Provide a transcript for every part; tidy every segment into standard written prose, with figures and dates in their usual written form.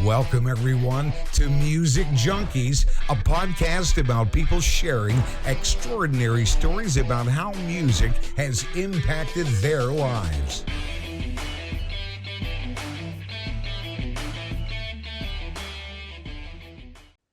Welcome, everyone, to Music Junkies, a podcast about people sharing extraordinary stories about how music has impacted their lives.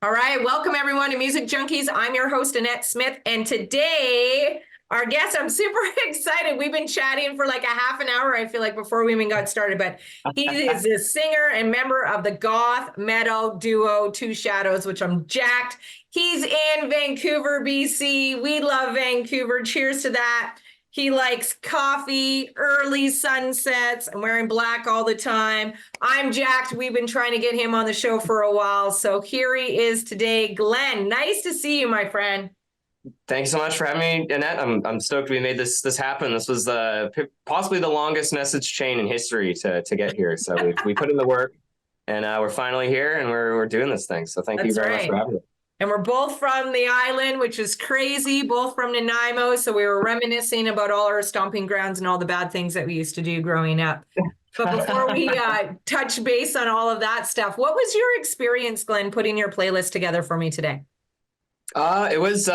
All right, welcome everyone to Music Junkies. I'm your host, Annette Smith, and today, our guest, I'm super excited. We've been chatting for like a half an hour, I feel like, before we even got started, but he is a singer and member of the Goth metal duo Two Shadows, which I'm jacked. He's in Vancouver, BC. We love Vancouver. Cheers to that. He likes coffee, early sunsets, and wearing black all the time. I'm jacked. We've been trying to get him on the show for a while. So here he is today. Glenn, nice to see you, my friend. Thank you so much for having me, Annette. I'm stoked we made this happen. This was possibly the longest message chain in history to get here. So we put in the work, and we're finally here, and we're doing this thing. So thank you very much for having me. And we're both from the island, which is crazy, both from Nanaimo. So we were reminiscing about all our stomping grounds and all the bad things that we used to do growing up. But before we touch base on all of that stuff, what was your experience, Glenn, putting your playlist together for me today? It was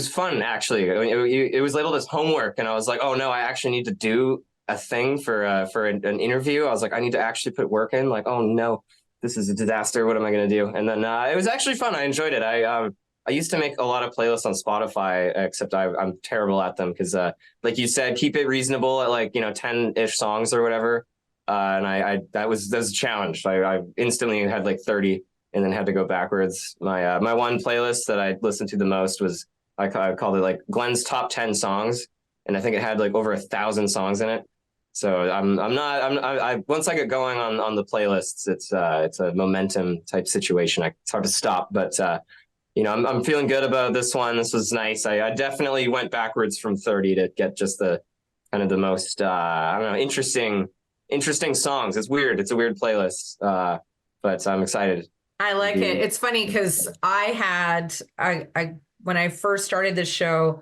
fun, actually. It was labeled as homework, and I was like, oh no, I actually need to do a thing for an interview. I was like, I need to actually put work in. Like, oh no, this is a disaster. What am I going to do? And then it was actually fun. I enjoyed it. I used to make a lot of playlists on Spotify, except I'm terrible at them because, like you said, keep it reasonable at 10-ish songs or whatever. And that was a challenge. I instantly had like 30. And then had to go backwards. My one playlist that I listened to the most was I called it like Glenn's top 10 songs, and I think it had like over 1,000 songs in it. So once I get going on the playlists, it's a momentum type situation. It's hard to stop, but I'm feeling good about this one. This was nice. I definitely went backwards from 30 to get just the kind of the most interesting songs. It's weird. It's a weird playlist, but I'm excited. I like it. It's funny because I when I first started the show,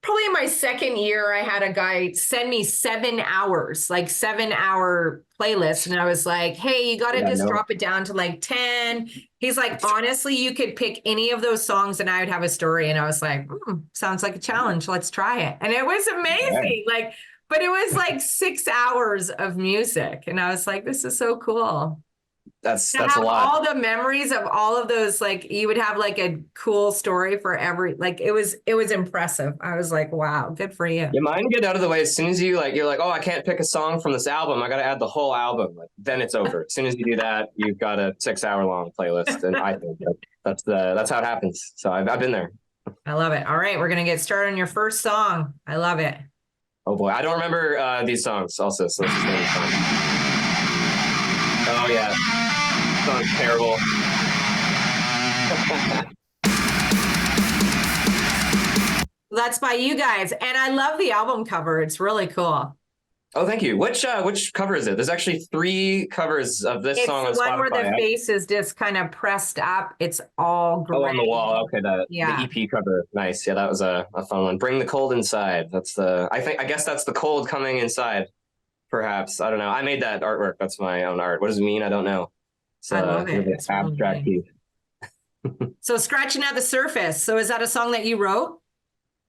probably in my second year, I had a guy send me 7 hours, like 7-hour playlist. And I was like, hey, you got to drop it down to like 10. He's like, honestly, you could pick any of those songs and I would have a story. And I was like, sounds like a challenge. Let's try it. And it was amazing. Yeah. But it was like 6 hours of music. And I was like, this is so cool. That's a lot. All the memories of all of those, like you would have like a cool story for every, like it was impressive. I was like, wow, good for you. Yeah, mine get out of the way as soon as you're like, oh, I can't pick a song from this album. I got to add the whole album. Then it's over. As soon as you do that, you've got a 6-hour long playlist. And I think that's how it happens. So I've been there. I love it. All right, we're gonna get started on your first song. I love it. Oh boy, I don't remember these songs also. So this is gonna be fun. Oh yeah. Sounds terrible. That's by you guys, and I love the album cover. It's really cool. Oh, thank you. Which cover is it? There's actually 3 covers of this song on Spotify. It's the one where the face is just kind of pressed up. It's all gray. Oh, on the wall. Okay, the EP cover. Nice. Yeah, that was a fun one. Bring the cold inside. I guess that's the cold coming inside. Perhaps. I don't know. I made that artwork. That's my own art. What does it mean? I don't know. I love it. It's abstract piece. So Scratchin Out the Surface. So is that a song that you wrote?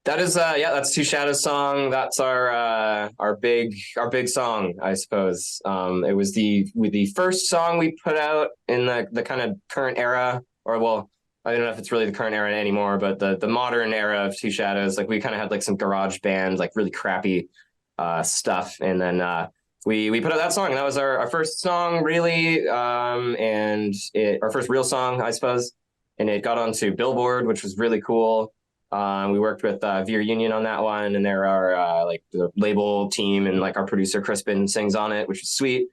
That is, that's Two Shadows song. That's our big song, I suppose. It was the first song we put out in the kind of current era, or well, I don't know if it's really the current era anymore, but the modern era of Two Shadows. Like we kind of had like some garage band, like really crappy stuff, and then we put out that song, and that was our first song, really, and our first real song, I suppose. And it got onto Billboard, which was really cool. We worked with Veer Union on that one, and there are like the label team, and like our producer Crispin sings on it, which is sweet.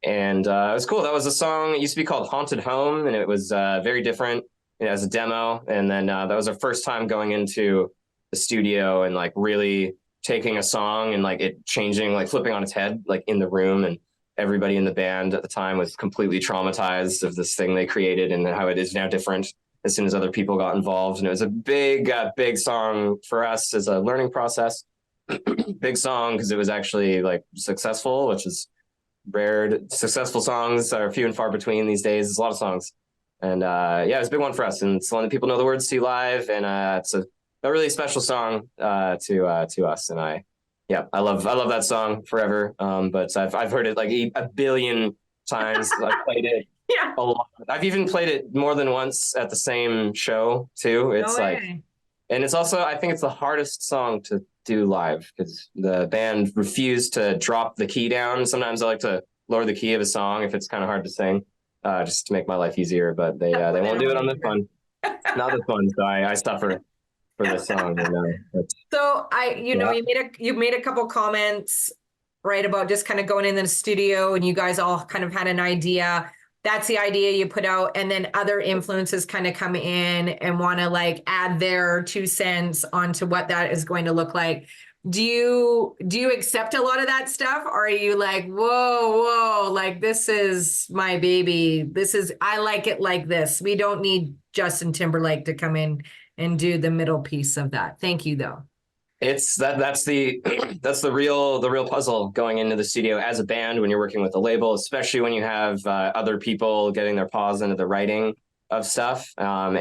And it was cool. That was a song. It used to be called Haunted Home, and it was very different as a demo. And then that was our first time going into the studio and like really taking a song and like it changing, like flipping on its head, like in the room. And everybody in the band at the time was completely traumatized of this thing they created and how it is now different as soon as other people got involved. And it was a big song for us as a learning process. Big song because it was actually like successful, which is rare successful songs are few and far between these days. There's a lot of songs, and it's a big one for us, and it's one that people know the words to live, and it's a really special song to us, and I love that song forever. But I've heard it like a billion times. I've played it a lot. I've even played it more than once at the same show too. It's and it's also, I think it's the hardest song to do live because the band refused to drop the key down. Sometimes I like to lower the key of a song if it's kind of hard to sing, just to make my life easier. But they won't do it on this one. Not this one. So I suffer for this song. So you made a couple comments, right, about just kind of going in the studio and you guys all kind of had an idea. That's the idea you put out, and then other influences kind of come in and want to like add their 2 cents onto what that is going to look like. Do you accept a lot of that stuff, or are you like, whoa, like this is my baby, I like it like this, we don't need Justin Timberlake to come in and do the middle piece of that? Thank you though. It's that's the real puzzle going into the studio as a band when you're working with a label, especially when you have other people getting their paws into the writing of stuff. I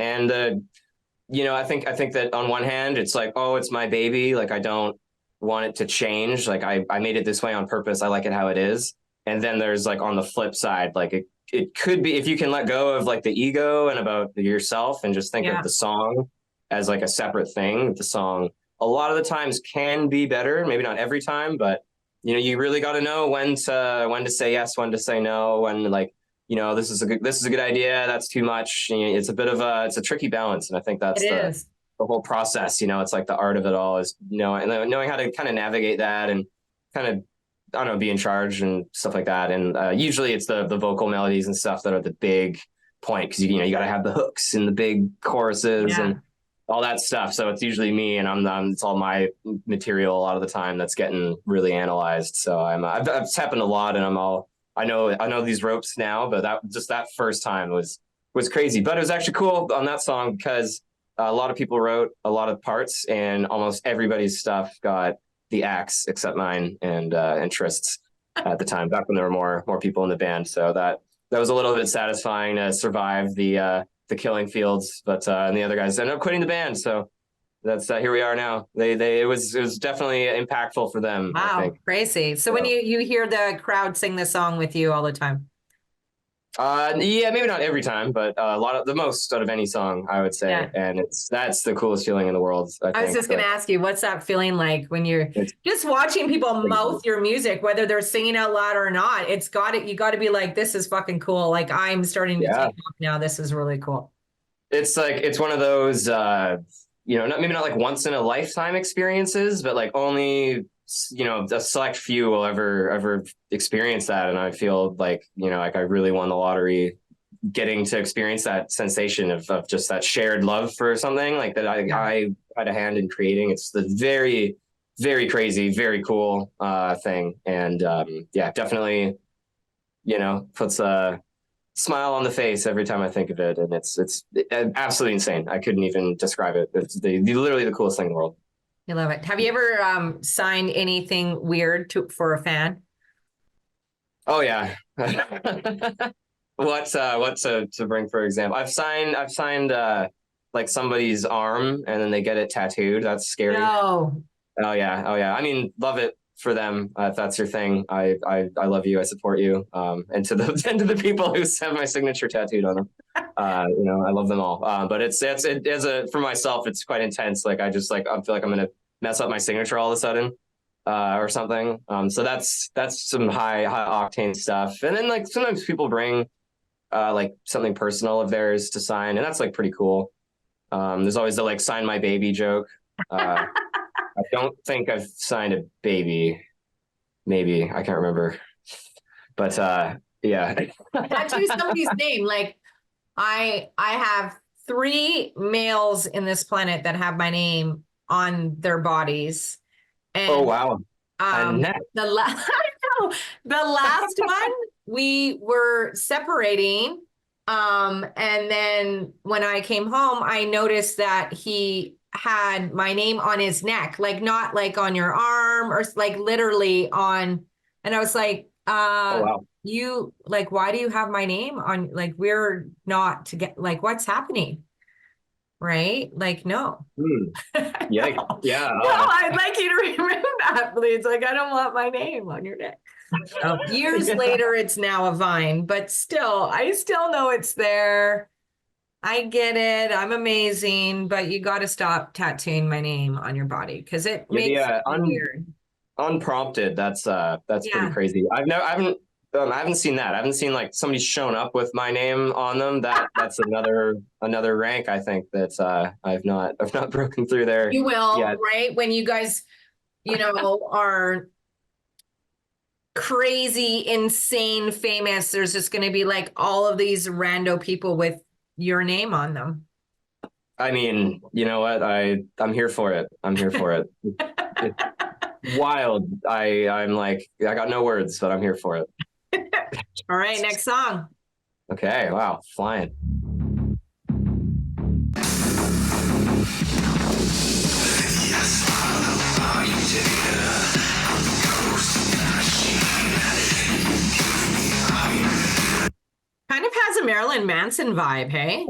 think that on one hand it's like, oh, it's my baby, like I don't want it to change, like I made it this way on purpose, I like it how it is. And then there's like on the flip side, like it could be, if you can let go of like the ego and about yourself and just think of the song as like a separate thing, the song a lot of the times can be better, maybe not every time, but you really got to know when to say yes, when to say no, when like, this is a good idea, that's too much. It's a tricky balance, and I think that's the whole process. It's like the art of it all is knowing how to kind of navigate that and kind of, I don't know, be in charge and stuff like that. And usually it's the vocal melodies and stuff that are the big point, because you got to have the hooks and the big choruses and all that stuff. So it's usually me, and it's all my material a lot of the time that's getting really analyzed. So it's happened a lot, and I know these ropes now, but that first time was crazy. But it was actually cool on that song because a lot of people wrote a lot of parts, and almost everybody's stuff got the axe except mine and Trist's at the time, back when there were more people in the band. So that was a little bit satisfying to survive the killing fields, but and the other guys ended up quitting the band. So that's here we are now. It was definitely impactful for them. Wow, I think. crazy. So when you hear the crowd sing the song with you all the time? Maybe not every time, but the most out of any song, I would say. Yeah. And that's the coolest feeling in the world. I was just going to ask you, what's that feeling like when you're just watching people mouth your music, whether they're singing out loud or not? You got to be like, this is fucking cool. Like I'm starting to take off now. This is really cool. It's like, it's one of those, maybe not like once in a lifetime experiences, but like only, a select few will ever experience that. And I feel like, like I really won the lottery getting to experience that sensation of just that shared love for something like that. I had a hand in creating. It's the very, very crazy, very cool thing. And definitely, puts a smile on the face every time I think of it. And it's absolutely insane. I couldn't even describe it. It's literally the coolest thing in the world. I love it. Have you ever signed anything weird for a fan? Oh yeah. What to bring for example? I've signed like somebody's arm and then they get it tattooed. That's scary. No. Oh yeah. I mean, love it for them. If that's your thing, I love you. I support you. And to the people who have my signature tattooed on them, I love them all. But it's for myself, it's quite intense. Like I feel like I'm gonna mess up my signature all of a sudden, or something. So that's some high octane stuff. And then like sometimes people bring like something personal of theirs to sign, and that's like pretty cool. There's always the like sign my baby joke. I don't think I've signed a baby. Maybe I can't remember, but yeah. Tattoo somebody's name. Like I have 3 males in this planet that have my name on their bodies. And oh wow. The last one we were separating. And then when I came home, I noticed that he had my name on his neck, like not like on your arm or like literally on. And I was like, Oh wow. You like, why do you have my name on, like, we're not to get, like, what's happening? Right? Like, no. Hmm. Yeah. No. Yeah. No, I'd like you to remove that, please. Like, I don't want my name on your neck. Years later, it's now a Vine, but still, I still know it's there. I get it. I'm amazing, but you got to stop tattooing my name on your body because it makes it weird. Unprompted. That's pretty Yeah. crazy. I haven't seen that. I haven't seen like somebody shown up with my name on them. That's another rank. I think that's I've not broken through there You will, yet. right? When you guys, are crazy, insane, famous, there's just going to be like all of these rando people with your name on them. I mean, you know what? I'm here for it. I'm here for it. It's wild. I'm like, I got no words, but I'm here for it. All right, next song. Okay. Wow. Flying. Kind of has a Marilyn Manson vibe, hey?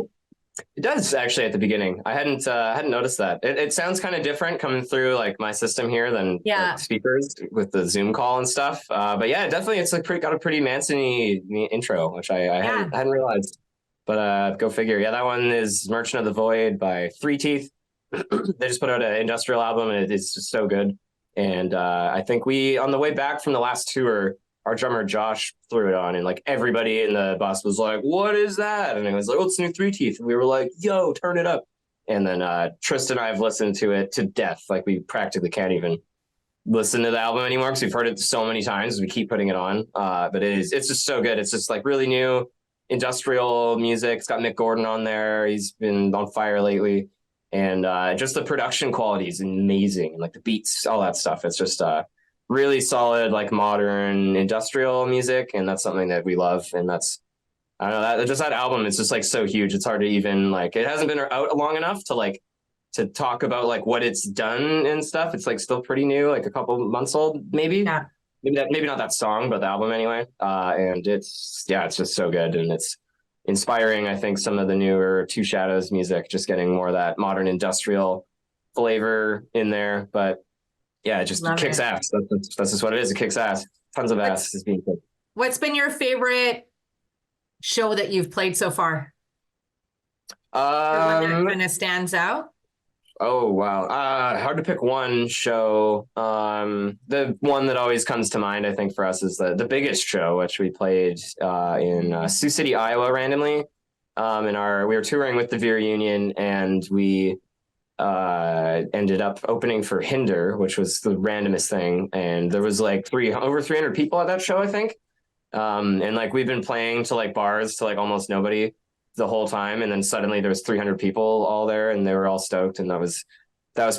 It does actually at the beginning. I hadn't noticed that. It sounds kind of different coming through like my system here than like speakers with the Zoom call and stuff. But yeah, definitely it's like got a pretty Manson-y intro, which I hadn't realized. But go figure. Yeah, that one is Merchant of the Void by Three Teeth. They just put out an industrial album and it's just so good. And I think we on the way back from the last tour, our drummer Josh threw it on and like everybody in the bus was like, what is that? And it was like, oh, it's new Three Teeth. And we were like, yo, turn it up. And then Tristan and I have listened to it to death. Like we practically can't even listen to the album anymore because we've heard it so many times. We keep putting it on. But it's just so good. It's just like really new industrial music. It's got Mick Gordon on there. He's been on fire lately. And just the production quality is amazing. Like the beats, all that stuff. It's just really solid, like modern industrial music, and that's something that we love. And that's, I don't know, that album is just like so huge. It's hard to even like, it hasn't been out long enough to like to talk about like what it's done and stuff. It's like still pretty new, like a couple months old, maybe. Yeah. Maybe not that song, but the album anyway. And it's just so good, and it's inspiring. I think some of the newer Two Shadows music, just getting more of that modern industrial flavor in there, but. Yeah, it just kicks ass. That's just what it is. It kicks ass. Tons of ass is being kicked. What's been your favorite show that you've played so far? One that kind of stands out? Oh, wow. Hard to pick one show. The one that always comes to mind, I think, for us is the biggest show, which we played in Sioux City, Iowa, randomly. We were touring with the Veer Union, and we ended up opening for Hinder, which was the randomest thing. And there was like over 300 people at that show, I think. And like we've been playing to like bars to like almost nobody the whole time. And then suddenly there was 300 people all there and they were all stoked. And that was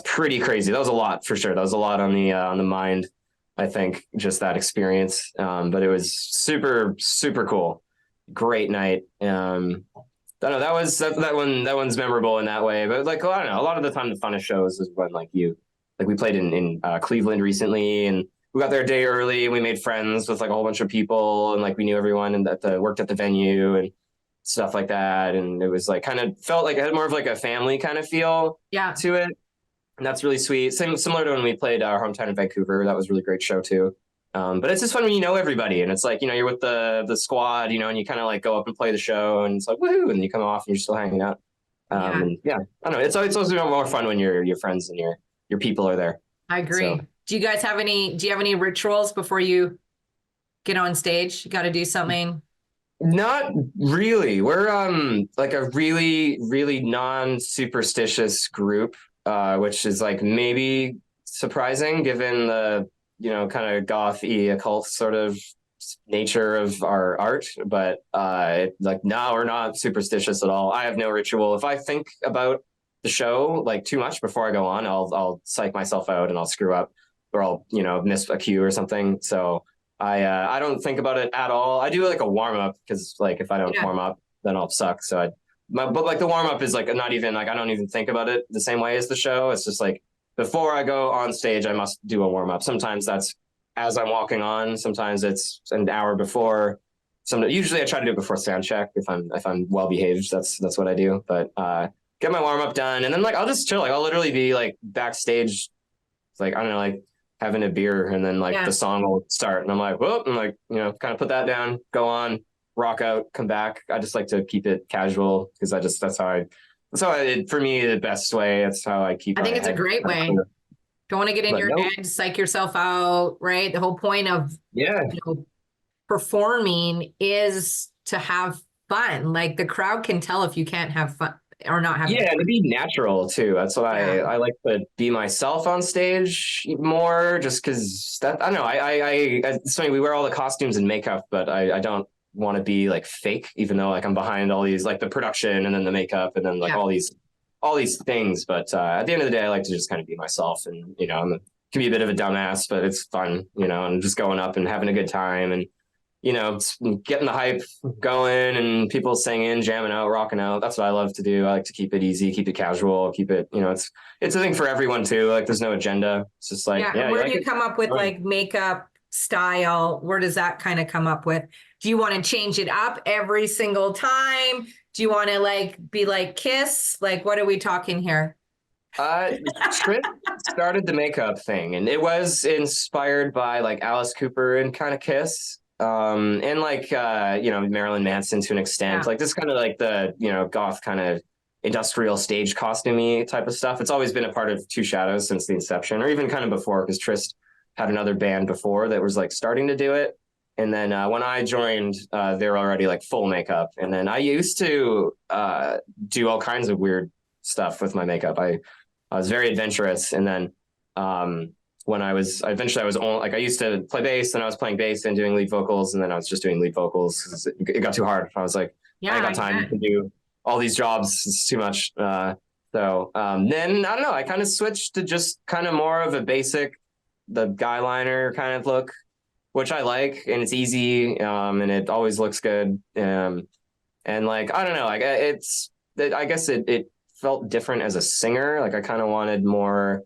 pretty crazy. That was a lot for sure. That was a lot on the mind, I think, just that experience. But it was super, super cool. Great night. I don't know, that one's memorable in that way, but like, I don't know, a lot of the time the funnest shows is when like we played in Cleveland recently, and we got there a day early and we made friends with like a whole bunch of people, and like we knew everyone and that worked at the venue and stuff like that. And it was like kind of felt like it had more of like a family kind of feel to it. And that's really sweet. Similar to when we played our hometown in Vancouver. That was a really great show too. But it's just fun when you know everybody, and it's like, you're with the squad, and you kind of like go up and play the show, and it's like, woohoo, and you come off and you're still hanging out. And I don't know. It's also more fun when your friends and your people are there. I agree. So. Do you have any rituals before you get on stage? You got to do something? Not really. We're like a really, really non-superstitious group, which is like maybe surprising given the kind of goth-y occult sort of nature of our art, but like no, we're not superstitious at all. I have no ritual. If I think about the show like too much before I go on, I'll psych myself out and I'll screw up, or I'll miss a cue or something. So I don't think about it at all. I do like a warm up because like if I don't warm up, then I'll suck. So but like the warm up is like not even like I don't even think about it the same way as the show. It's just like before I go on stage, I must do a warm up. Sometimes that's as I'm walking on. Sometimes it's an hour before. Usually I try to do it before sound check if I'm well behaved. That's what I do. But get my warm up done, and then like I'll just chill. Like I'll literally be like backstage, like I don't know, like having a beer, and then like the song will start, and I'm like, whoop, and like kind of put that down, go on, rock out, come back. I just like to keep it casual because that's how for me the best way. That's how I keep. I think it's a great way. Clear. Don't want to get in your head, psych yourself out, right? The whole point of performing is to have fun. Like the crowd can tell if you can't have fun or not have fun. And to be natural too. That's what I like to be myself on stage more, just because that I don't know. It's funny, we wear all the costumes and makeup, but I don't want to be like fake, even though like I'm behind all these like the production and then the makeup and then like all these things. But at the end of the day, I like to just kind of be myself, and can be a bit of a dumbass, but it's fun, and just going up and having a good time and getting the hype going and people singing, jamming out, rocking out. That's what I love to do. I like to keep it easy, keep it casual, keep it, it's a thing for everyone too. Like there's no agenda. It's just like, where do you come up with like makeup style? Where does that kind of come up with? Do you want to change it up every single time? Do you want to like be like Kiss? Like, what are we talking here? Trip started the makeup thing, and it was inspired by like Alice Cooper and kind of Kiss. And like Marilyn Manson to an extent, like this kind of like the goth kind of industrial stage costumey type of stuff. It's always been a part of Two Shadows since the inception, or even kind of before, because Trist had another band before that was like starting to do it. And then when I joined, they were already like full makeup. And then I used to do all kinds of weird stuff with my makeup. I was very adventurous, and then when I was only like I used to play bass, and I was playing bass and doing lead vocals, and then I was just doing lead vocals because it got too hard. I was like, I ain't got time to do all these jobs. It's too much. Then I don't know. I kind of switched to just kind of more of a basic, the guy liner kind of look, which I like, and it's easy, and it always looks good. And like I don't know, like I guess it felt different as a singer. Like I kind of wanted more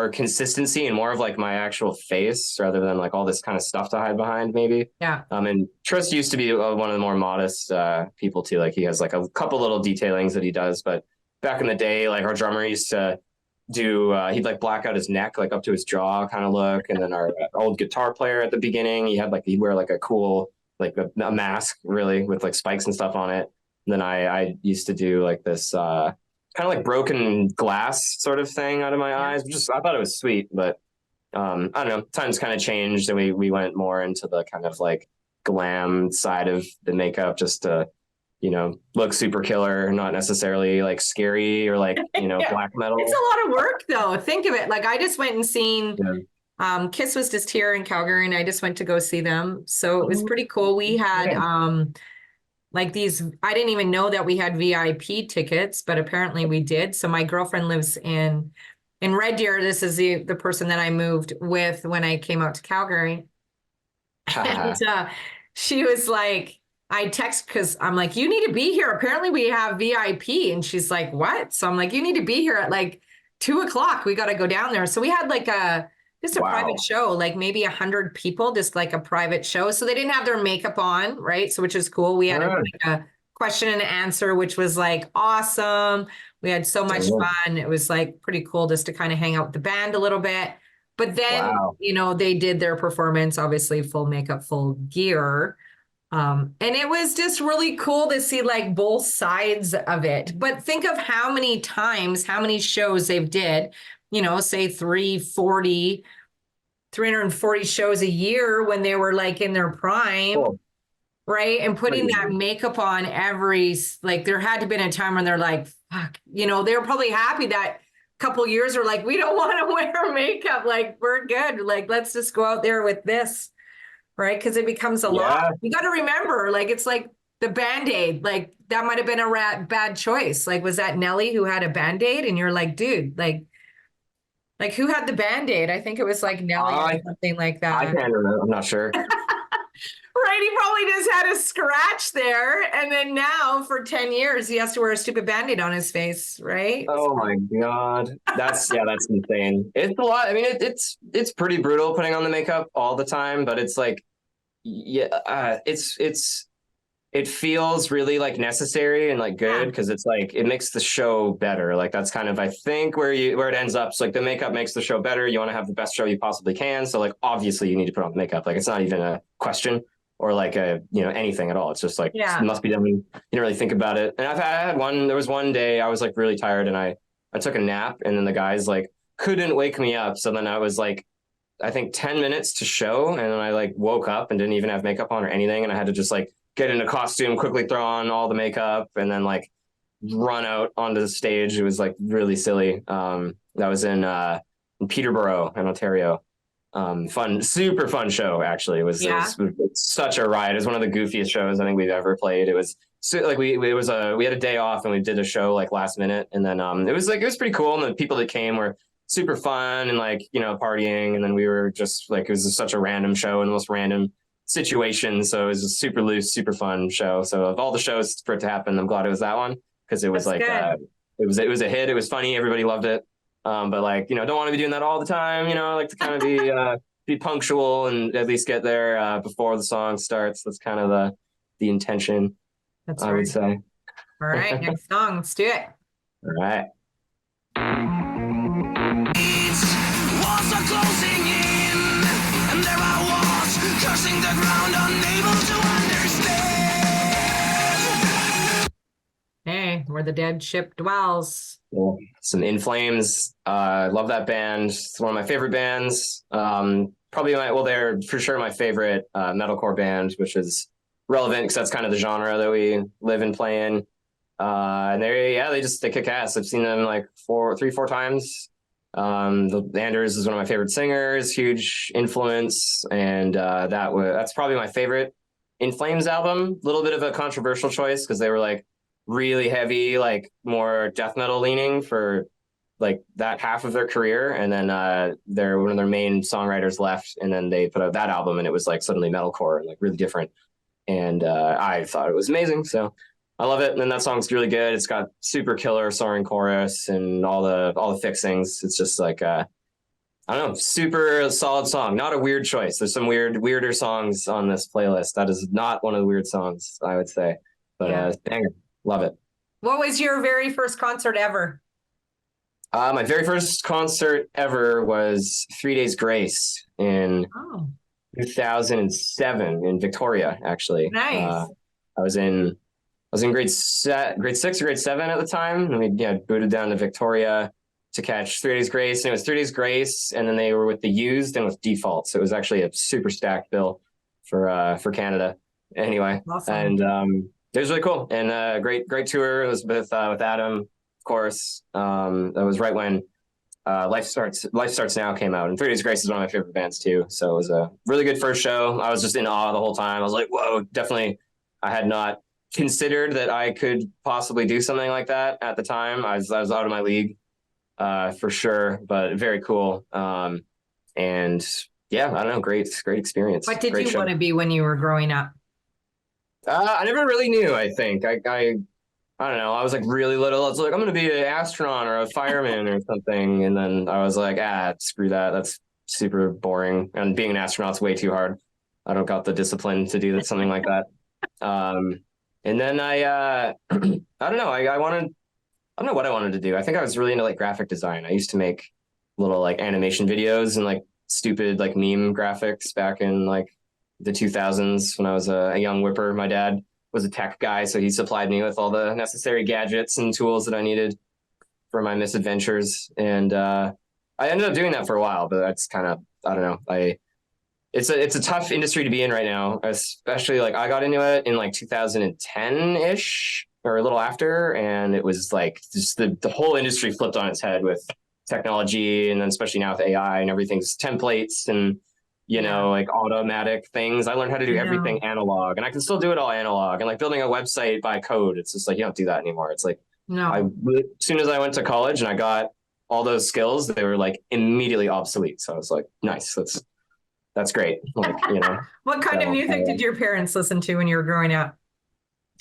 consistency and more of like my actual face rather than like all this kind of stuff to hide behind maybe. And Trist used to be one of the more modest people too. Like he has like a couple little detailings that he does, but back in the day, like our drummer used to do he'd like black out his neck like up to his jaw kind of look, and then our old guitar player at the beginning, he'd wear like a cool like a mask really with like spikes and stuff on it. And then I used to do like this kind of like broken glass sort of thing out of my eyes, which I thought it was sweet, but I don't know, times kind of changed, and we went more into the kind of like glam side of the makeup, just to look super killer, not necessarily like scary or like black metal. It's a lot of work though. Think of it, like I just went and seen Kiss was just here in Calgary, and I just went to go see them, so it was pretty cool. We had like these, I didn't even know that we had VIP tickets, but apparently we did. So my girlfriend lives in Red Deer. This is the person that I moved with when I came out to Calgary. And she was like, I text because I'm like, you need to be here. Apparently we have VIP. And she's like, what? So I'm like, you need to be here at like 2:00. We got to go down there. So we had like just a private show, like maybe 100 people, just like a private show. So they didn't have their makeup on, right? So which is cool. We had a question and answer, which was like awesome. We had so much fun. It was like pretty cool just to kind of hang out with the band a little bit. But then, they did their performance, obviously full makeup, full gear. And it was just really cool to see like both sides of it. But think of how many shows they've did, say 340 shows a year when they were like in their prime, right? And putting that makeup on like there had to have been a time when they're like, fuck, they were probably happy that couple years were like, we don't want to wear makeup. Like we're good. Like, let's just go out there with this. Right. Cause it becomes a lot. You got to remember, like, it's like the Band-Aid, like that might've been a bad choice. Like, was that Nelly who had a Band-Aid? And you're like, dude, like who had the Band-Aid? I think it was like Nelly or something like that. I can't remember. I'm not sure. Right, he probably just had a scratch there, and then now for 10 years he has to wear a stupid band-aid on his face, right? Oh my God. That's insane. It's a lot. I mean, it's pretty brutal putting on the makeup all the time, but it's like, yeah, it feels really like necessary and like good because it's like it makes the show better. Like that's kind of I think where it ends up. So like the makeup makes the show better. You want to have the best show you possibly can. So like obviously you need to put on the makeup. Like it's not even a question or like a anything at all. It's just like it must be done. You don't really think about it. And I had one. There was one day I was like really tired and I took a nap and then the guys like couldn't wake me up. So then I was like I think 10 minutes to show and then I like woke up and didn't even have makeup on or anything and I had to just like get in a costume, quickly throw on all the makeup, and then like run out onto the stage. It was like really silly. That was in Peterborough in Ontario. Fun, super fun show. Actually, it was such a ride. It was one of the goofiest shows I think we've ever played. It was like we had a day off and we did a show like last minute, and then it was pretty cool. And the people that came were super fun and like partying, and then we were just like it was such a random show and the most random situation. So it was a super loose, super fun show. So of all the shows for it to happen, I'm glad it was that one because it was it was a hit. It was funny. Everybody loved it. But like, don't want to be doing that all the time. I like to kind of be punctual and at least get there before the song starts. That's kind of the intention. That's I would say. All right, next song. Let's do it. All right. Walls are closing in, and there I was, cursing the ground, unable to understand. Hey, where the dead ship dwells. Cool. Some In Flames. Love that band. It's one of my favorite bands. They're for sure my favorite metalcore band, which is relevant because that's kind of the genre that we live and play in. And they kick ass. I've seen them like 3-4 times. The Anders is one of my favorite singers, huge influence, and that's probably my favorite In Flames album. A little bit of a controversial choice because they were like really heavy, like more death metal leaning for like that half of their career, and then one of their main songwriters left, and then they put out that album, and it was like suddenly metalcore and like really different, and I thought it was amazing, so I love it. And then that song's really good. It's got super killer soaring chorus and all the fixings. It's just like I don't know, super solid song. Not a weird choice. There's some weirder songs on this playlist. That is not one of the weird songs, I would say. But banger. Love it. What was your very first concert ever? My very first concert ever was 3 Days Grace in 2007 in Victoria, actually. Nice. I was in grade 6 or grade 7 at the time, and we booted down to Victoria to catch 3 Days Grace, and it was 3 Days Grace, and then they were with the Used and with Default, so it was actually a super stacked bill for Canada. Anyway, awesome. And it was really cool and great tour. It was with Adam, of course. That was right when Life Starts Now came out, and 3 Days Grace is one of my favorite bands too. So it was a really good first show. I was just in awe the whole time. I was like, whoa, definitely. I had not considered that I could possibly do something like that at the time. I was out of my league for sure, but very cool. And yeah, I don't know, great experience. What did you want to be when you were growing up? I never really knew. I think I don't know. I was like really little. I was like, I'm going to be an astronaut or a fireman or something. And then I was like, screw that. That's super boring. And being an astronaut's way too hard. I don't got the discipline to do something like that. And then I don't know. I don't know what I wanted to do. I think I was really into like graphic design. I used to make little like animation videos and like stupid like meme graphics back in like the 2000s when I was a young whipper. My dad was a tech guy, so he supplied me with all the necessary gadgets and tools that I needed for my misadventures. And I ended up doing that for a while, but that's kind of, I don't know. It's a tough industry to be in right now, especially like I got into it in like 2010-ish or a little after. And it was like just the whole industry flipped on its head with technology. And then especially now with AI and everything's templates and, like automatic things. I learned how to do everything analog, and I can still do it all analog. And like building a website by code, it's just like, you don't do that anymore. It's like, as soon as I went to college and I got all those skills, they were like immediately obsolete. So I was like, nice. that's great. Like, What kind of so, music did your parents listen to when you were growing up?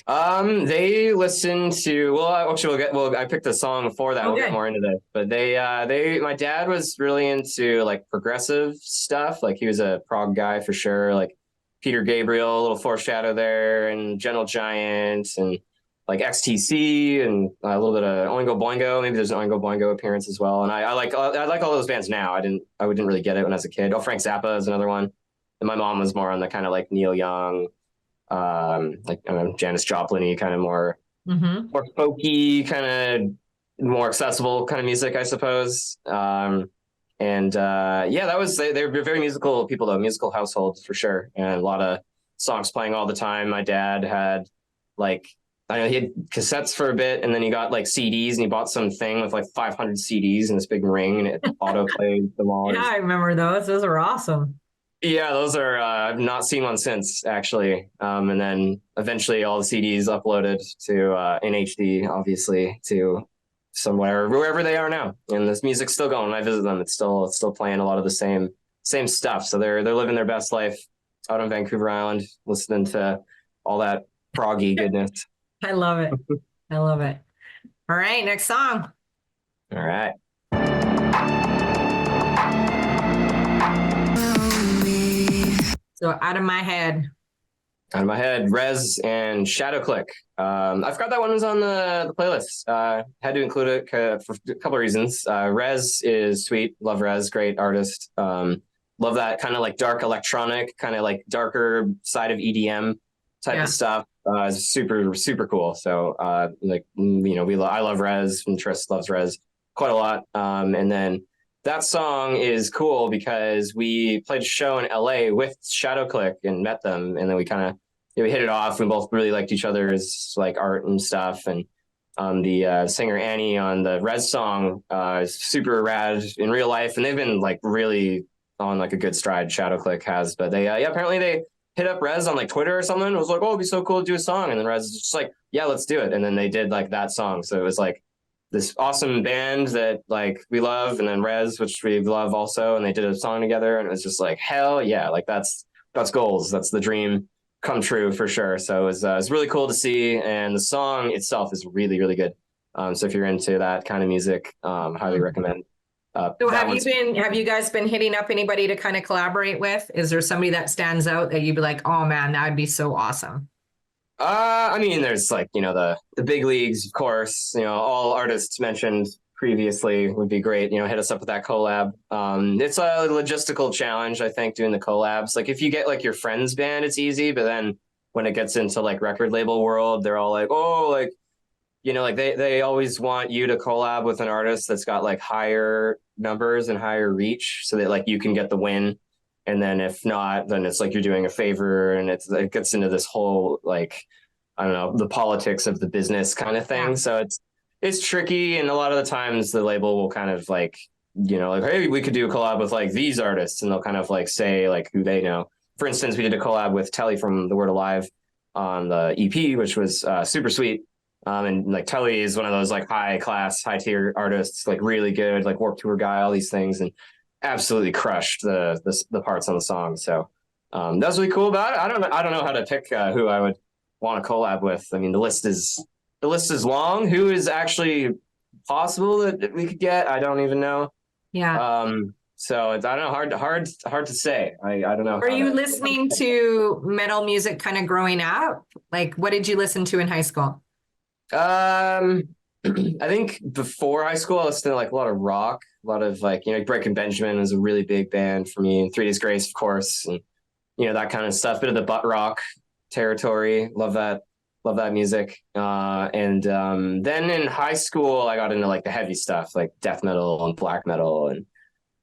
They listened to, well, actually, I picked a song for that. We'll get more into that. But my dad was really into like progressive stuff. Like he was a prog guy for sure. Like Peter Gabriel, a little foreshadow there, and Gentle Giant, and like XTC, and a little bit of Oingo Boingo. Maybe there's an Oingo Boingo appearance as well. And I like all those bands now. I didn't really get it when I was a kid. Oh, Frank Zappa is another one. And my mom was more on the kind of like Neil Young, like I don't know, Janis Joplin-y, kind of more folky, kind of more accessible kind of music, I suppose. That was they were very musical people though, musical households for sure, and a lot of songs playing all the time. My dad had like, I know he had cassettes for a bit, and then he got like CDs, and he bought some thing with like 500 CDs in this big ring, and it auto played them all. Yeah, I remember those. Those are awesome. Yeah, those are, I've not seen one since, actually. And then eventually all the CDs uploaded to in HD, obviously, to somewhere, wherever they are now. And this music's still going. When I visit them, it's still playing a lot of the same stuff. So they're living their best life out on Vancouver Island, listening to all that proggy goodness. I love it. I love it. All right, next song. All right. So Out of My Head. Out of My Head, Rez and Shadow Click. I forgot that one was on the playlist. Had to include it for a couple of reasons. Rez is sweet. Love Rez. Great artist. Love that kind of like dark electronic, kind of like darker side of EDM type of stuff. It's super, super cool. So I love Rez, and Tris loves Rez quite a lot. And then that song is cool because we played a show in LA with Shadow Click and met them, and then we kind of we hit it off. We both really liked each other's like art and stuff. And the singer Annie on the Rez song is super rad in real life, and they've been like really on like a good stride. Shadow Click has, but they apparently they hit up Rez on like Twitter or something. It was like, oh, it'd be so cool to do a song, and then Rez was just like, yeah, let's do it. And then they did like that song, so it was like this awesome band that like we love, and then Rez, which we love also, and they did a song together, and it was just like, hell yeah, like that's goals. That's the dream come true for sure. So it was really cool to see, and the song itself is really, really good. So if you're into that kind of music, highly recommend. So have you guys been hitting up anybody to kind of collaborate with? Is there somebody that stands out that you'd be like, oh man, that'd be so awesome? I mean, there's like, the big leagues, of course, all artists mentioned previously would be great. Hit us up with that collab. It's a logistical challenge, I think, doing the collabs. Like if you get like your friend's band, it's easy. But then when it gets into like record label world, they're all like, oh, like, like they always want you to collab with an artist that's got like higher numbers and higher reach so that like you can get the win. And then if not, then it's like you're doing a favor, and it gets into this whole, like, I don't know, the politics of the business kind of thing. Yeah. So it's tricky. And a lot of the times the label will kind of like, like, hey, we could do a collab with like these artists, and they'll kind of like say like who they know. For instance, we did a collab with Telly from The Word Alive on the EP, which was super sweet. And like Telly is one of those like high class, high tier artists, like really good, like Warped Tour guy, all these things. And absolutely crushed the parts on the song. So that was really cool about it. I don't know how to pick who I would want to collab with. I mean, the list is long. Who is actually possible that we could get? I don't even know. Yeah. So it's, I don't know, hard to say. I don't know. Are you listening to metal music kind of growing up? Like, what did you listen to in high school? I think before high school, I listened to like a lot of rock, a lot of like, Breaking Benjamin was a really big band for me, and 3 Days Grace, of course, and that kind of stuff. Bit of the butt rock territory. Love that music. And then in high school, I got into like the heavy stuff, like death metal and black metal, and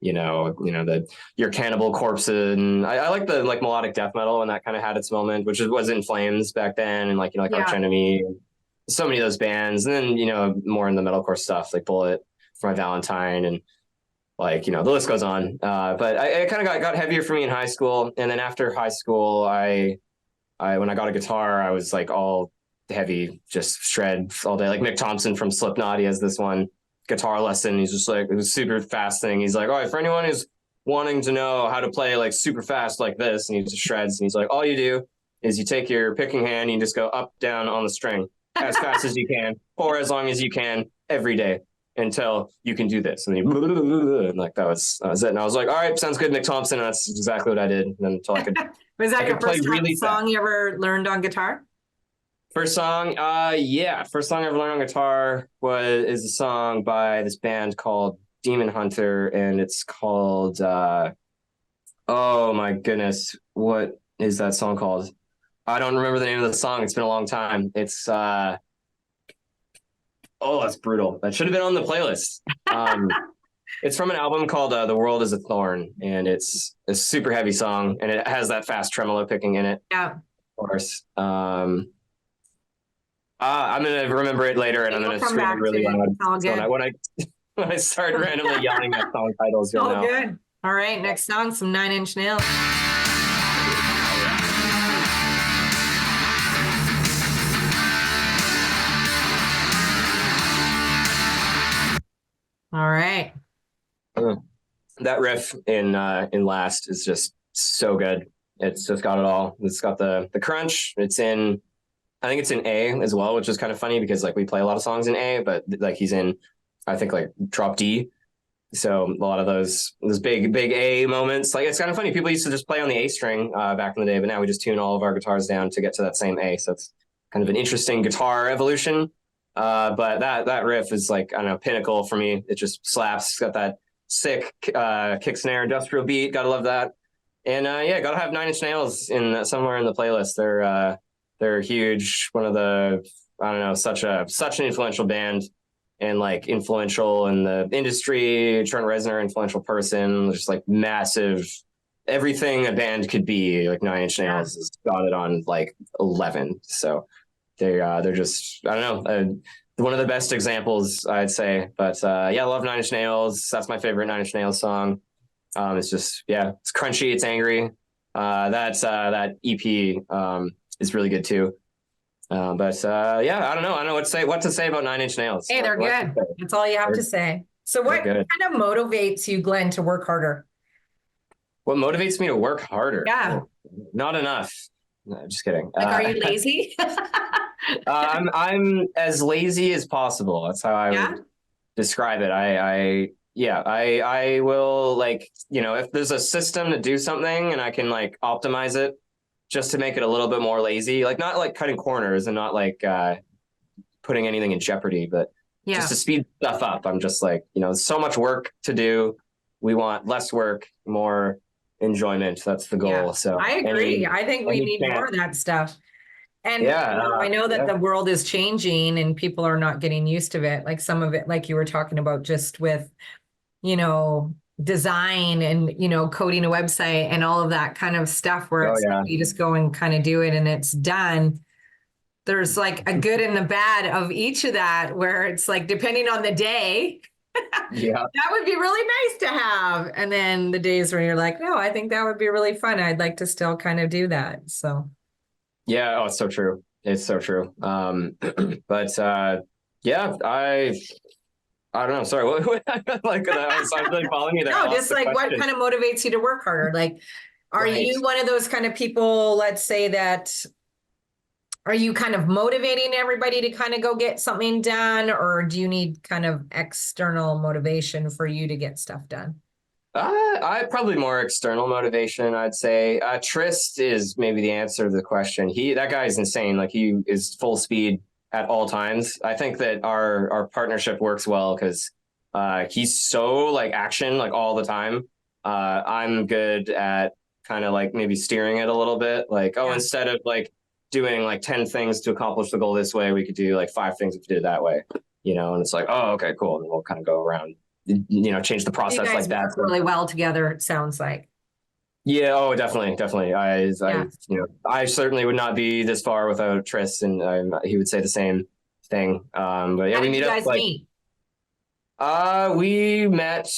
your Cannibal Corpse, and I like the like melodic death metal, and that kind of had its moment, which was In Flames back then, and like Arch Enemy. So many of those bands, and then more in the metalcore stuff like Bullet for My Valentine, and like the list goes on. But it kind of got heavier for me in high school, and then after high school, I when I got a guitar, I was like all heavy, just shred all day. Like Mick Thompson from Slipknot, he has this one guitar lesson. He's just like, it was super fast thing. He's like, all right, for anyone who's wanting to know how to play like super fast like this, and he just shreds, and he's like, all you do is you take your picking hand and you just go up, down on the string as fast as you can, for as long as you can every day until you can do this. And, and like that was it. And I was like, all right, sounds good, Nick Thompson. And that's exactly what I did. And until I could. Was that your first really song you ever learned on guitar? First song, yeah. First song I ever learned on guitar is a song by this band called Demon Hunter, and it's called oh my goodness, what is that song called? I don't remember the name of the song. It's been a long time. It's oh, that's brutal. That should have been on the playlist. It's from an album called The World is a Thorn, and it's a super heavy song, and it has that fast tremolo picking in it. Yeah. Of course. I'm gonna remember it later, and I'm gonna scream it really loud. So when I start randomly yelling at song titles, you'll know. Good. All right, next song, some 9 Inch Nails. All right. That riff in Last is just so good. It's just got it all. It's got the crunch. I think it's in A as well, which is kind of funny because like we play a lot of songs in A, but like he's in, I think like drop D. So a lot of those big A moments, like it's kind of funny. People used to just play on the A string back in the day, but now we just tune all of our guitars down to get to that same A. So it's kind of an interesting guitar evolution. But that riff is like, I don't know, pinnacle for me. It just slaps. It's got that sick kick snare industrial beat. Gotta love that. And yeah, gotta have 9 Inch Nails in somewhere in the playlist. They're huge. One of the, I don't know, such an influential band and like influential in the industry. Trent Reznor, influential person, just like massive. Everything a band could be, like 9 Inch Nails has got it on like 11. So they're just, I don't know, one of the best examples, I'd say. But yeah, I love 9 Inch Nails. That's my favorite 9 Inch Nails song. It's just, yeah, it's crunchy, it's angry. That EP is really good too. But yeah, I don't know what to say about 9 Inch Nails. Hey, they're good. That's all you have to say. So what kind of motivates you, Glenn, to work harder? What motivates me to work harder? Yeah. Not enough. No, just kidding. Like, are you lazy? I'm as lazy as possible. That's how I would describe it. I will, like, you know, if there's a system to do something and I can like optimize it just to make it a little bit more lazy, like not like cutting corners and not like putting anything in jeopardy, but just to speed stuff up. I'm just like, you know, so much work to do. We want less work, more enjoyment. That's the goal. Yeah, So I agree. I think we need more of that stuff. And I know that the world is changing and people are not getting used to it. Like some of it, like you were talking about, just with, you know, design and, you know, coding a website and all of that kind of stuff where you just go and kind of do it and it's done. There's like a good and the bad of each of that, where it's like, depending on the day, that would be really nice to have. And then the days where you're like, no, I think that would be really fun. I'd like to still kind of do that. So. Yeah. Oh, it's so true. It's so true. But yeah, I don't know. Sorry. What like, I was really following you there. No, just like what kind of motivates you to work harder? Like, are you one of those kind of people, let's say that, are you kind of motivating everybody to kind of go get something done, or do you need kind of external motivation for you to get stuff done? I probably more external motivation, I'd say. Trist is maybe the answer to the question. That guy is insane. Like, he is full speed at all times. I think that our partnership works well because he's so like action like all the time. I'm good at kind of like maybe steering it a little bit. Like, instead of like doing like 10 things to accomplish the goal this way, we could do like 5 things if we did it that way, you know? And it's like, oh, okay, cool. And we'll kind of go around, you know, change the process like that. Work really well together, it sounds like. Yeah. Oh, definitely. I you know, I certainly would not be this far without Tris, and he would say the same thing. But yeah, we meet up. We met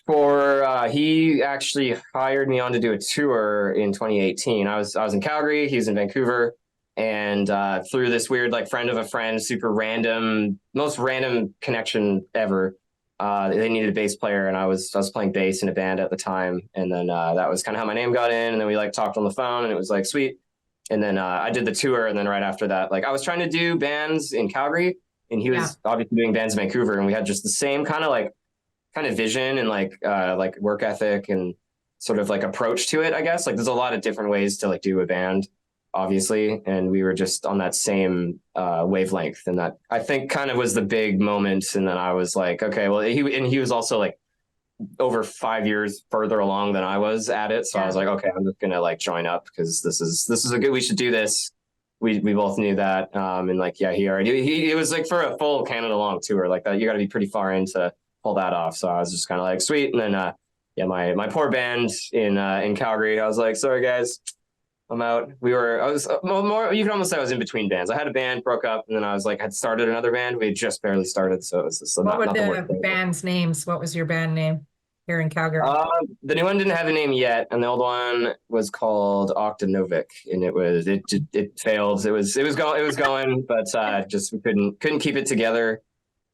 for, he actually hired me on to do a tour in 2018. I was in Calgary. He was in Vancouver. And through this weird, like, friend of a friend, super random, most random connection ever, they needed a bass player, and I was playing bass in a band at the time, and then that was kind of how my name got in, and then we like talked on the phone, and it was like sweet, and then I did the tour, and then right after that, like I was trying to do bands in Calgary, and he was obviously doing bands in Vancouver, and we had just the same kind of vision and like work ethic and sort of like approach to it, I guess. Like there's a lot of different ways to like do a band, obviously, and we were just on that same wavelength, and that I think kind of was the big moment. And then I was like, okay, well, he was also like over 5 years further along than I was at it, so I was like, okay, I'm just gonna like join up because this is a good, we should do this. We both knew that, and like he was like for a full Canada long tour like that, you got to be pretty far in to pull that off. So I was just kind of like sweet, and then my poor band in Calgary, I was like, sorry guys, I'm out. I was more, you can almost say I was in between bands. I had a band, broke up, and then I was like, had started another band. We had just barely started, so it was just what were the band's names? What was your band name here in Calgary? The new one didn't have a name yet, and the old one was called Octanovic, and it failed. It was going, but just we couldn't keep it together.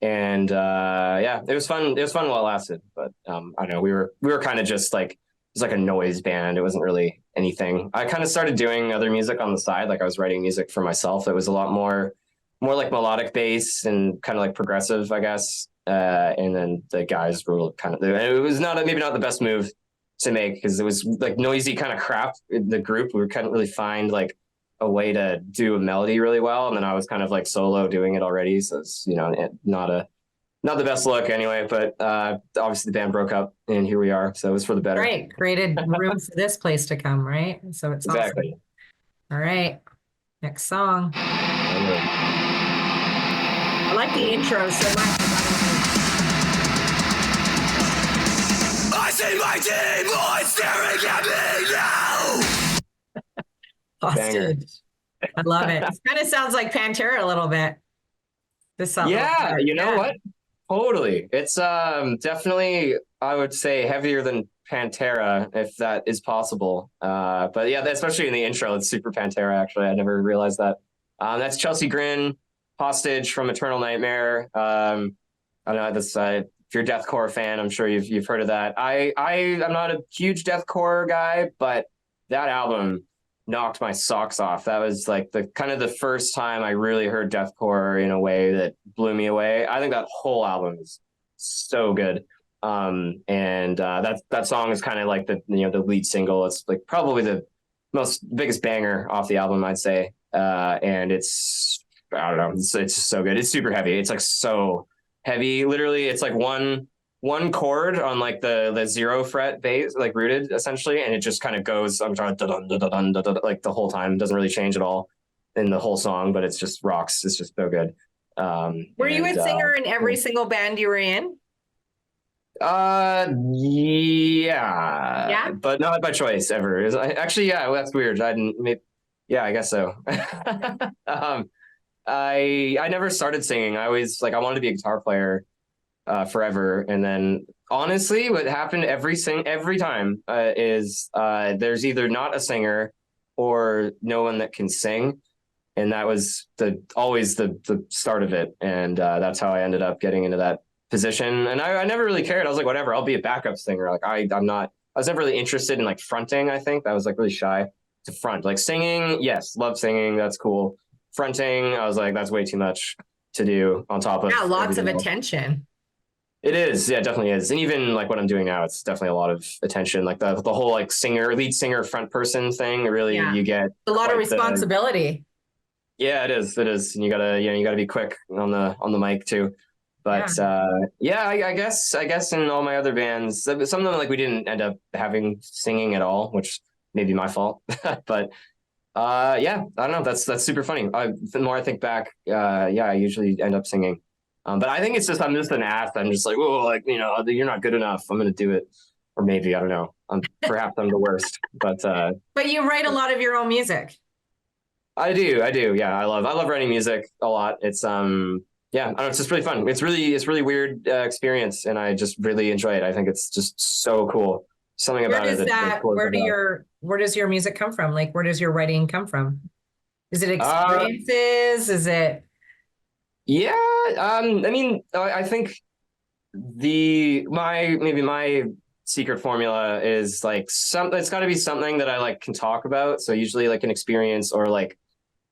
And it was fun. It was fun while it lasted, but I don't know. We were kind of just like, it was like a noise band. It wasn't really anything. I kind of started doing other music on the side. Like I was writing music for myself. It was a lot more like melodic bass and kind of like progressive, I guess. And then the guys were kind of, it was maybe not the best move to make because it was like noisy kind of crap in the group. We couldn't really find like a way to do a melody really well, and then I was kind of like solo doing it already, so it's not the best look anyway, but obviously the band broke up and here we are, so it was for the better. Right, created room for this place to come, right? So it's exactly awesome. All right, next song. I like the intro so much. I see my demons staring at me now. Hostage. I love it. It kind of sounds like Pantera a little bit. This song. Yeah, you know what? Totally. It's definitely, I would say, heavier than Pantera, if that is possible. But yeah, especially in the intro, it's super Pantera, actually. I never realized that. That's Chelsea Grin, Hostage from Eternal Nightmare. I don't know, this if you're a deathcore fan, I'm sure you've heard of that. I'm not a huge deathcore guy, but that album knocked my socks off. That was like the kind of the first time I really heard deathcore in a way that blew me away. I think that whole album is so good. And that song is kind of like the lead single. It's like probably the biggest banger off the album, I'd say. And it's, I don't know, it's just so good. It's super heavy. It's like so heavy. Literally, it's like one chord on like the 0 fret bass, like rooted essentially, and it just kind of goes, I'm trying like the whole time. It doesn't really change at all in the whole song, but it's just rocks. It's just so good. Were you a singer in every single band you were in? Yeah, but not by choice ever. Actually, yeah, well, that's weird. I guess so. I never started singing. I always I wanted to be a guitar player forever, and then honestly what happened every time is there's either not a singer or no one that can sing, and that was always the start of it, and that's how I ended up getting into that position. And I never really cared. I was like, whatever, I'll be a backup singer. Like I was never really interested in like fronting. I think I was like really shy to front. Like singing, yes, love singing, that's cool. Fronting, I was like, that's way too much to do on top of lots of attention. It is, yeah, it definitely is. And even like what I'm doing now, it's definitely a lot of attention. Like the whole like lead singer, front person thing. Really, you get a lot of responsibility. Yeah, it is. And you gotta be quick on the mic too. But I guess in all my other bands, some of them like we didn't end up having singing at all, which may be my fault. But I don't know. That's super funny. The more I think back, I usually end up singing. But I think it's just, I'm just an ass. I'm just like, oh, like, you're not good enough. I'm going to do it. Or maybe, I don't know. Perhaps I'm the worst, but you write a lot of your own music. I do. Yeah. I love writing music a lot. It's, I don't know, it's just really fun. It's really weird experience. And I just really enjoy it. I think it's just so cool. Something about it. Where does your music come from? Like, where does your writing come from? Is it experiences? Is it? Yeah. I mean, I think my secret formula is like it's got to be something that I like can talk about. So usually like an experience, or like,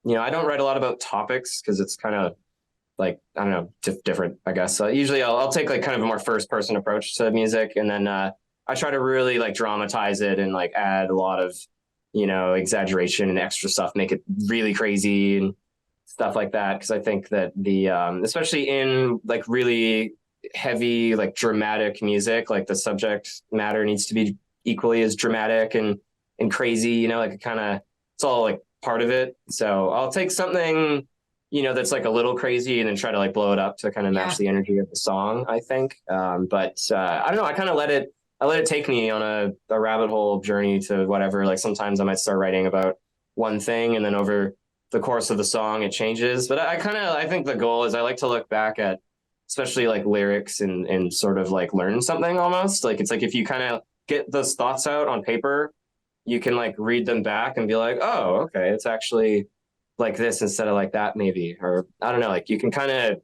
I don't write a lot about topics because it's kind of like, I don't know, different, I guess. So usually I'll take like kind of a more first person approach to music, and then I try to really like dramatize it and like add a lot of, exaggeration and extra stuff, make it really crazy and stuff like that. Because I think that the especially in like really heavy, like dramatic music, like the subject matter needs to be equally as dramatic and crazy, like it kind of, it's all like part of it. So I'll take something, that's like a little crazy, and then try to like blow it up to kind of match the energy of the song, I think. But I don't know, I kind of let it take me on a rabbit hole journey to whatever. Like sometimes I might start writing about one thing, and then over the course of the song it changes. But I think the goal is I like to look back at especially like lyrics and sort of like learn something almost. Like it's like if you kind of get those thoughts out on paper, you can like read them back and be like, oh, okay, it's actually like this instead of like that, maybe. Or I don't know, like you can kind of,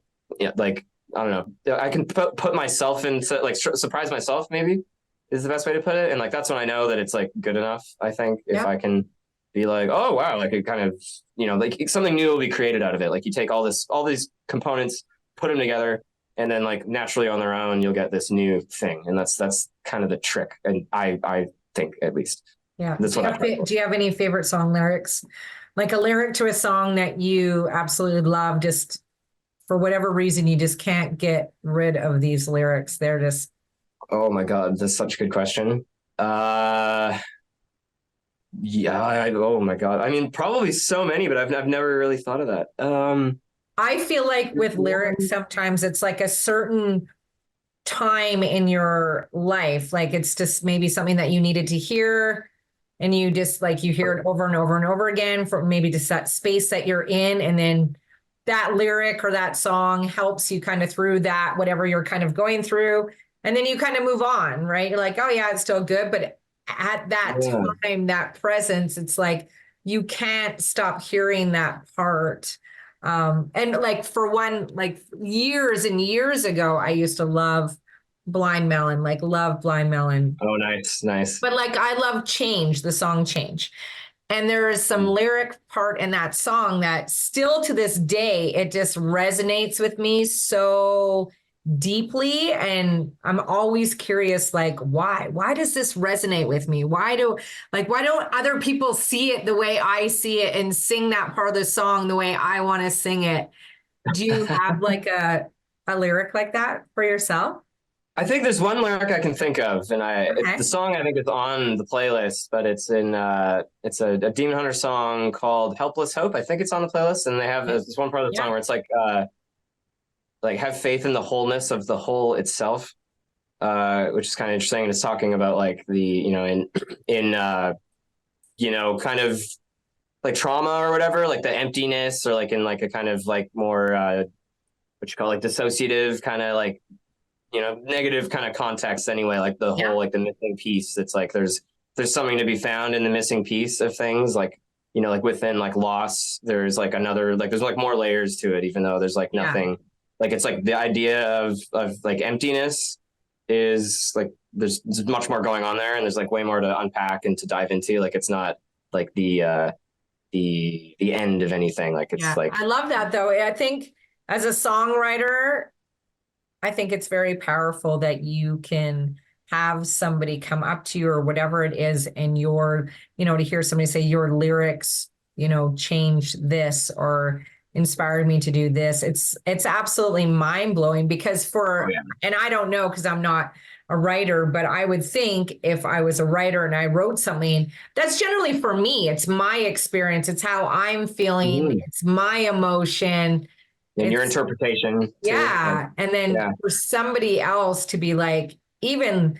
like, I don't know, I can put myself into like surprise myself, maybe is the best way to put it. And like, that's when I know that it's like good enough, I think, if I can be like, oh, wow, like it kind of, like something new will be created out of it. Like you take all these components, put them together, and then like naturally on their own, you'll get this new thing. And that's kind of the trick. And I think, at least. Yeah. That's do you have any favorite song lyrics? Like a lyric to a song that you absolutely love, just for whatever reason, you just can't get rid of these lyrics. They're just. Oh my God, that's such a good question. Oh my God. I mean, probably so many, but I've never really thought of that. I feel like with lyrics, sometimes it's like a certain time in your life. Like it's just maybe something that you needed to hear, and you just like, you hear it over and over and over again for maybe just that space that you're in. And then that lyric or that song helps you kind of through that, whatever you're kind of going through. And then you kind of move on, right? You're like, oh yeah, it's still good. But at that time, that presence, it's like, you can't stop hearing that part. And like for one, like years and years ago, I used to love Blind Melon, love Blind Melon. Oh, nice. But like, I love Change, the song Change. And there is some lyric part in that song that still to this day, it just resonates with me so deeply. And I'm always curious, like, why does this resonate with me? Why don't other people see it the way I see it and sing that part of the song the way I want to sing it? Do you have like a lyric like that for yourself? I think there's one lyric I can think of, and the song I think is on the playlist, but it's in it's a Demon Hunter song called "Helpless Hope." I think it's on the playlist, and they have this one part of the song where it's like have faith in the wholeness of the whole itself, which is kind of interesting. And it's talking about like the in kind of like trauma or whatever, like the emptiness, or like in like a kind of like more what you call like dissociative kind of like negative kind of context anyway, like the whole like the missing piece. It's like there's something to be found in the missing piece of things, like like within like loss there's like another, like there's like more layers to it, even though there's like nothing. Like it's like the idea of like emptiness is like there's much more going on there, and there's like way more to unpack and to dive into. Like it's not like the end of anything. Like it's like, I love that though. I think as a songwriter, I think it's very powerful that you can have somebody come up to you or whatever it is, and to hear somebody say your lyrics, changed this or inspired me to do this. It's absolutely mind blowing because and I don't know, because I'm not a writer, but I would think if I was a writer and I wrote something, that's generally for me. It's my experience. It's how I'm feeling. It's my emotion. And your interpretation. Too. Yeah. And then for somebody else to be like, even,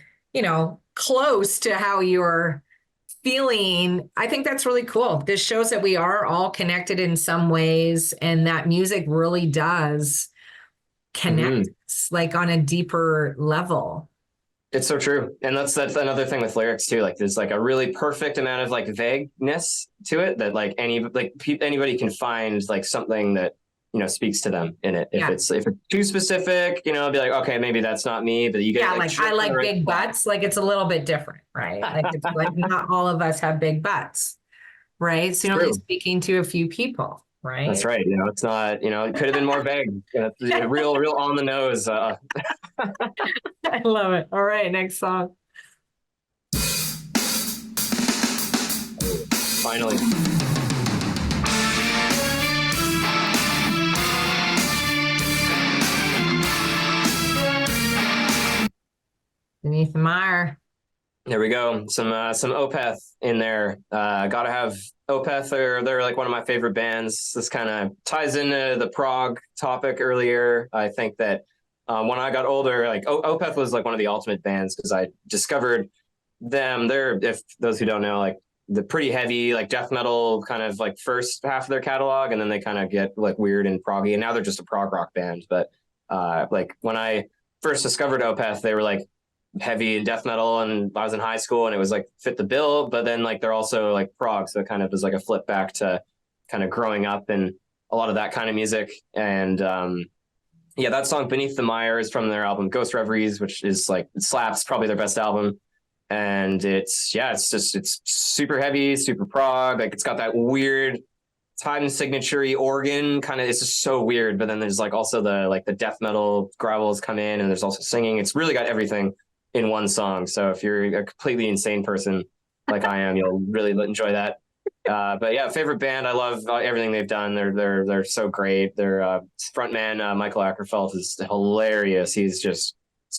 close to how you're feeling, I think that's really cool. This shows that we are all connected in some ways, and that music really does connect us, like on a deeper level. It's so true. And that's another thing with lyrics too. Like there's like a really perfect amount of like vagueness to it that like anybody can find like something that speaks to them in it. Yeah. If it's too specific, I'll be like, okay, maybe that's not me. But you get Yeah, like I like big butts. Like it's a little bit different, right? Like it's like not all of us have big butts, right? So you're only speaking to a few people, right? That's right. It's not. It could have been more vague. Real on the nose. I love it. All right, next song. Finally. Beneath the Mire. There we go. Some Opeth in there. Gotta have Opeth. They're like one of my favorite bands. This kind of ties into the prog topic earlier. I think that when I got older, like Opeth was like one of the ultimate bands because I discovered them. They're, if those who don't know, like the pretty heavy, like death metal kind of like first half of their catalog, and then they kind of get like weird and proggy, and now they're just a prog rock band. But like when I first discovered Opeth, they were like heavy and death metal, and I was in high school and it was like fit the bill, but then like they're also like prog, so it kind of is like a flip back to kind of growing up and a lot of that kind of music. And that song Beneath the Mire is from their album Ghost Reveries, which is like, it slaps, probably their best album. And it's super heavy, super prog, like it's got that weird time signature-y organ kind of, it's just so weird. But then there's like also the death metal grovels come in, and there's also singing. It's really got everything in one song. So if you're a completely insane person like I am, you'll really enjoy that. But yeah, favorite band. I love everything they've done. They're so great. Their frontman Michael Ackerfeld is hilarious. He's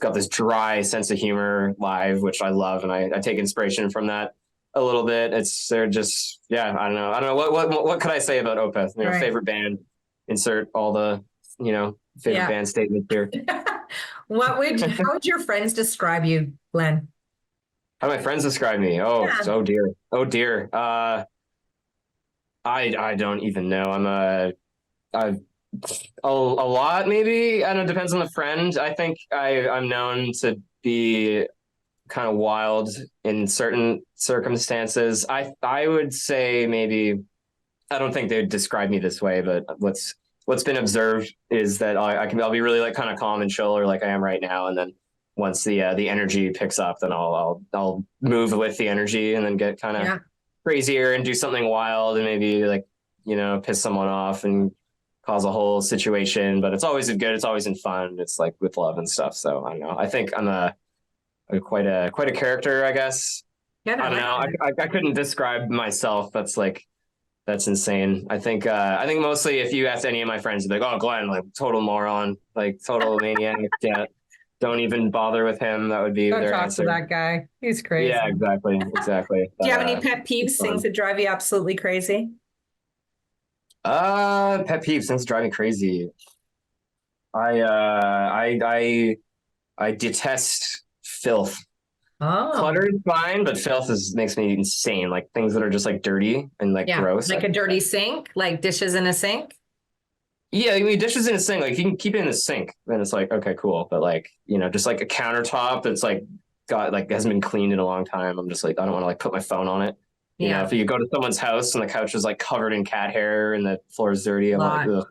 got this dry sense of humor live, which I love, and I take inspiration from that a little bit. They're just, I don't know what could I say about Opeth? Right. Favorite band. Insert all the favorite band statements here. How would your friends describe you, Glenn? How do my friends describe me? Oh dear. I don't even know. I'm a lot, maybe. I don't know, depends on the friend. I think I'm known to be kind of wild in certain circumstances. I would say maybe, I don't think they'd describe me this way, but what's been observed is that I'll be really like kind of calm and chill, or like I am right now, and then once the energy picks up, then I'll move with the energy and then get kind of crazier and do something wild and maybe like piss someone off and cause a whole situation. But it's always good. It's always in fun. It's like with love and stuff. So I don't know. I think I'm quite a character, I guess. Yeah, I don't know. I couldn't describe myself. That's insane. I think mostly if you ask any of my friends, they're like, oh, Glenn, like total moron, like total maniac. Yeah. Don't even bother with him. That would be their answer. Don't talk to that guy. He's crazy. Yeah, exactly. Do you have any pet peeves, things that drive you absolutely crazy? Pet peeves, things that drive me crazy. I detest filth. Oh. Clutter is fine, but filth makes me insane. Like things that are just like dirty and like gross. Like a dirty sink, like dishes in a sink. Yeah, I mean, dishes in a sink, like if you can keep it in the sink, then it's like, okay, cool. But like, just like a countertop that's like hasn't been cleaned in a long time. I'm just like, I don't want to like put my phone on it. You know, if you go to someone's house and the couch is like covered in cat hair and the floor is dirty, I'm like, ugh,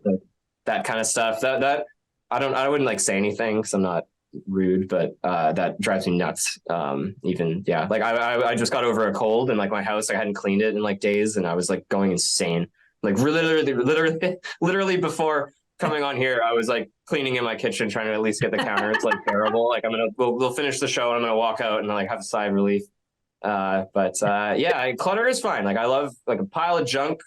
that kind of stuff. That I wouldn't like say anything because I'm not rude, but that drives me nuts. Like I just got over a cold and like my house, I hadn't cleaned it in like days, and I was like going insane. Like literally before coming on here, I was like cleaning in my kitchen, trying to at least get the counter. It's like terrible. Like we'll finish the show and I'm gonna walk out and like have a sigh of relief. Clutter is fine. Like I love like a pile of junk,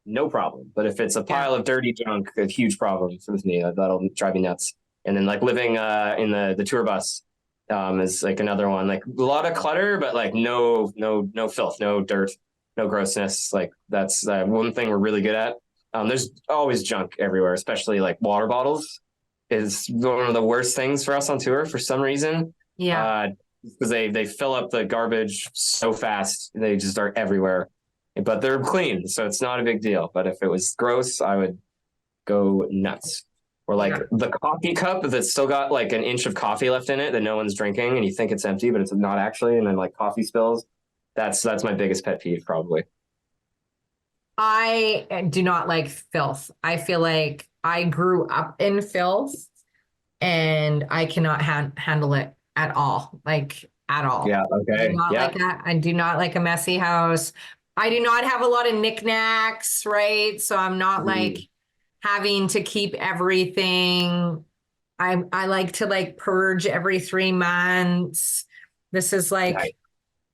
no problem. But if it's a pile of dirty junk, a huge problem with me. That'll drive me nuts. And then like living in the tour bus is like another one. Like a lot of clutter, but like no filth, no dirt, no grossness. Like that's one thing we're really good at. There's always junk everywhere, especially like water bottles is one of the worst things for us on tour for some reason. Yeah. Because they fill up the garbage so fast, they just are everywhere. But they're clean, so it's not a big deal. But if it was gross, I would go nuts. Or like the coffee cup that's still got like an inch of coffee left in it that no one's drinking, and you think it's empty, but it's not actually. And then like coffee spills. That's my biggest pet peeve, probably. I do not like filth. I feel like I grew up in filth and I cannot handle it at all. Like at all. Yeah. I do Okay. not Yeah. like that. I do not like a messy house. I do not have a lot of knickknacks, right? So I'm not like having to keep everything. I like to like purge every 3 months. This is like Nice.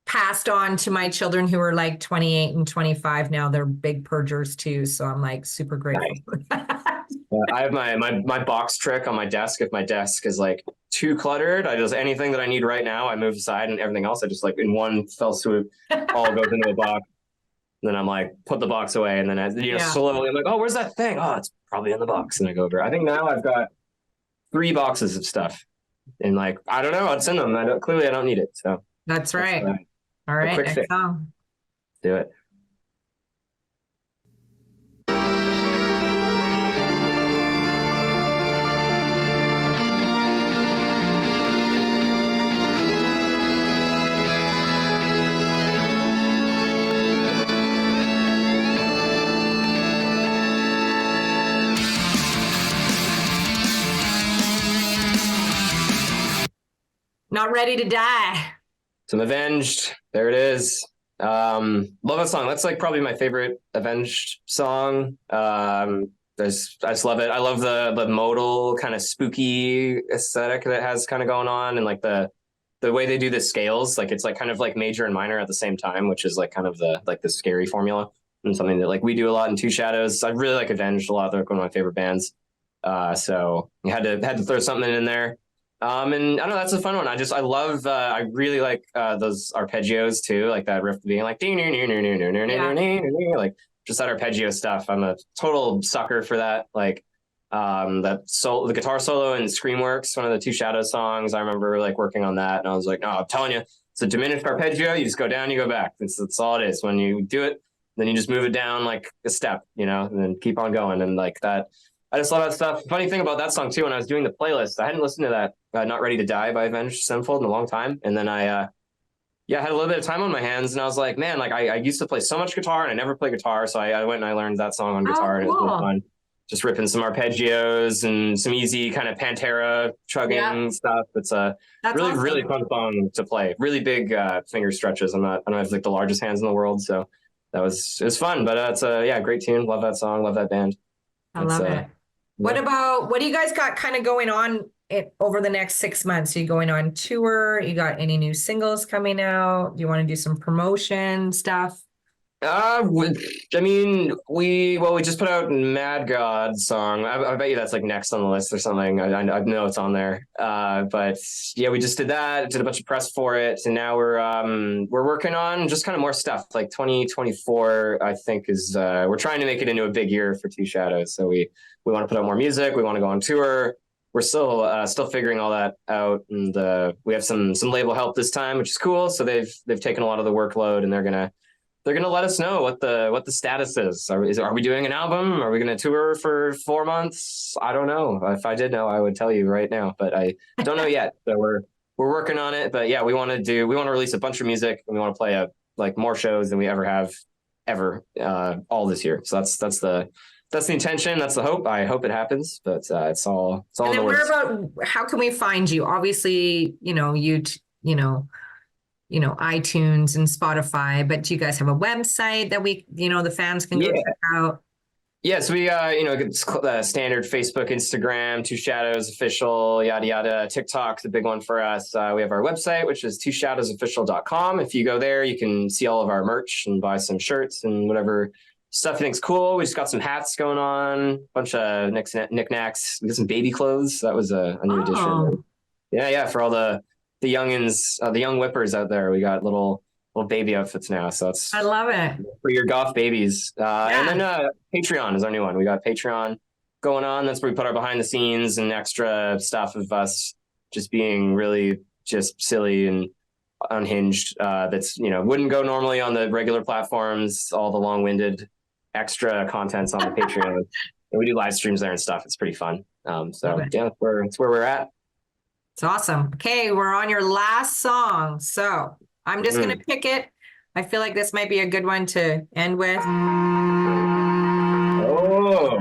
passed on to my children who are like 28 and 25 now. They're big purgers too. So I'm like super grateful Nice. for that. I have my box trick on my desk. If my desk is like too cluttered, I just anything that I need right now, I move aside, and everything else I just like in one fell swoop all goes into a box. And then I'm like, put the box away, and then slowly I'm like, oh, where's that thing? Oh, it's probably in the box, and I go over. I think now I've got 3 boxes of stuff, and like I don't know, it's in them. Clearly I don't need it. So That's right. All a right, quick next fix. song. Do it. Not ready to die. Some Avenged. There it is. Love that song. That's like probably my favorite Avenged song. I just love it. I love the modal kind of spooky aesthetic that it has kind of going on, and like the way they do the scales. Like it's like kind of like major and minor at the same time, which is like kind of the scary formula, and something that like we do a lot in Two Shadows. I really like Avenged a lot. They're one of my favorite bands. So you had to throw something in there. And I don't know, that's a fun one. I love, I really like those arpeggios too, like that riff being like, like just that arpeggio stuff. I'm a total sucker for that. Like the guitar solo in Screamworks, one of the Two Shadows songs. I remember like working on that, and I was like, no, I'm telling you, it's a diminished arpeggio. You just go down, you go back. That's all it is. When you do it, then you just move it down like a step, and then keep on going. And like that. I just love that stuff. Funny thing about that song too, when I was doing the playlist, I hadn't listened to that "Not Ready to Die" by Avenged Sevenfold in a long time, and then I had a little bit of time on my hands, and I was like, man, like I used to play so much guitar, and I never play guitar, so I went and I learned that song on guitar, and it was really fun. Just ripping some arpeggios and some easy kind of Pantera chugging stuff. It's a really fun song to play. Really big finger stretches. I don't have like the largest hands in the world, so it was fun. But it's a great tune. Love that song. Love that band. I love it. What do you guys got kind of going on over the next 6 months? Are you going on tour? You got any new singles coming out? Do you want to do some promotion stuff? We just put out Mad God song. I bet you that's like next on the list or something. I know it's on there. But yeah, we just did that. Did a bunch of press for it, and now we're working on just kind of more stuff. Like 2024, I think is we're trying to make it into a big year for Two Shadows. So we want to put out more music. We want to go on tour. We're still figuring all that out, and we have some label help this time, which is cool. So they've taken a lot of the workload, and they're gonna let us know what the status is. Are we doing an album? Are we gonna tour for 4 months? I don't know. If I did know, I would tell you right now, but I don't know yet. So we're working on it. But yeah, we want to release a bunch of music, and we want to play more shows than we ever have all this year. So that's the intention. That's the hope. I hope it happens, but it's all in the works. How can we find you? Obviously, iTunes and Spotify, but do you guys have a website that the fans can go check out? Yes, we it's standard Facebook, Instagram, Two Shadows Official, yada yada. TikTok's a big one for us. We have our website, which is twoshadowsofficial.com. If you go there, you can see all of our merch and buy some shirts and whatever stuff you think's cool. We just got some hats going on, a bunch of knickknacks. We got some baby clothes. That was a new addition. Yeah, for all the youngins, the young whippers out there. We got little baby outfits now. So I love it for your Goth babies. And then Patreon is our new one. We got Patreon going on. That's where we put our behind the scenes and extra stuff of us just being really just silly and unhinged. That's wouldn't go normally on the regular platforms. All the long-winded extra contents on the Patreon. And we do live streams there and stuff. It's pretty fun. That's where we're at. It's awesome. Okay, we're on your last song. So I'm just going to pick it. I feel like this might be a good one to end with. Oh,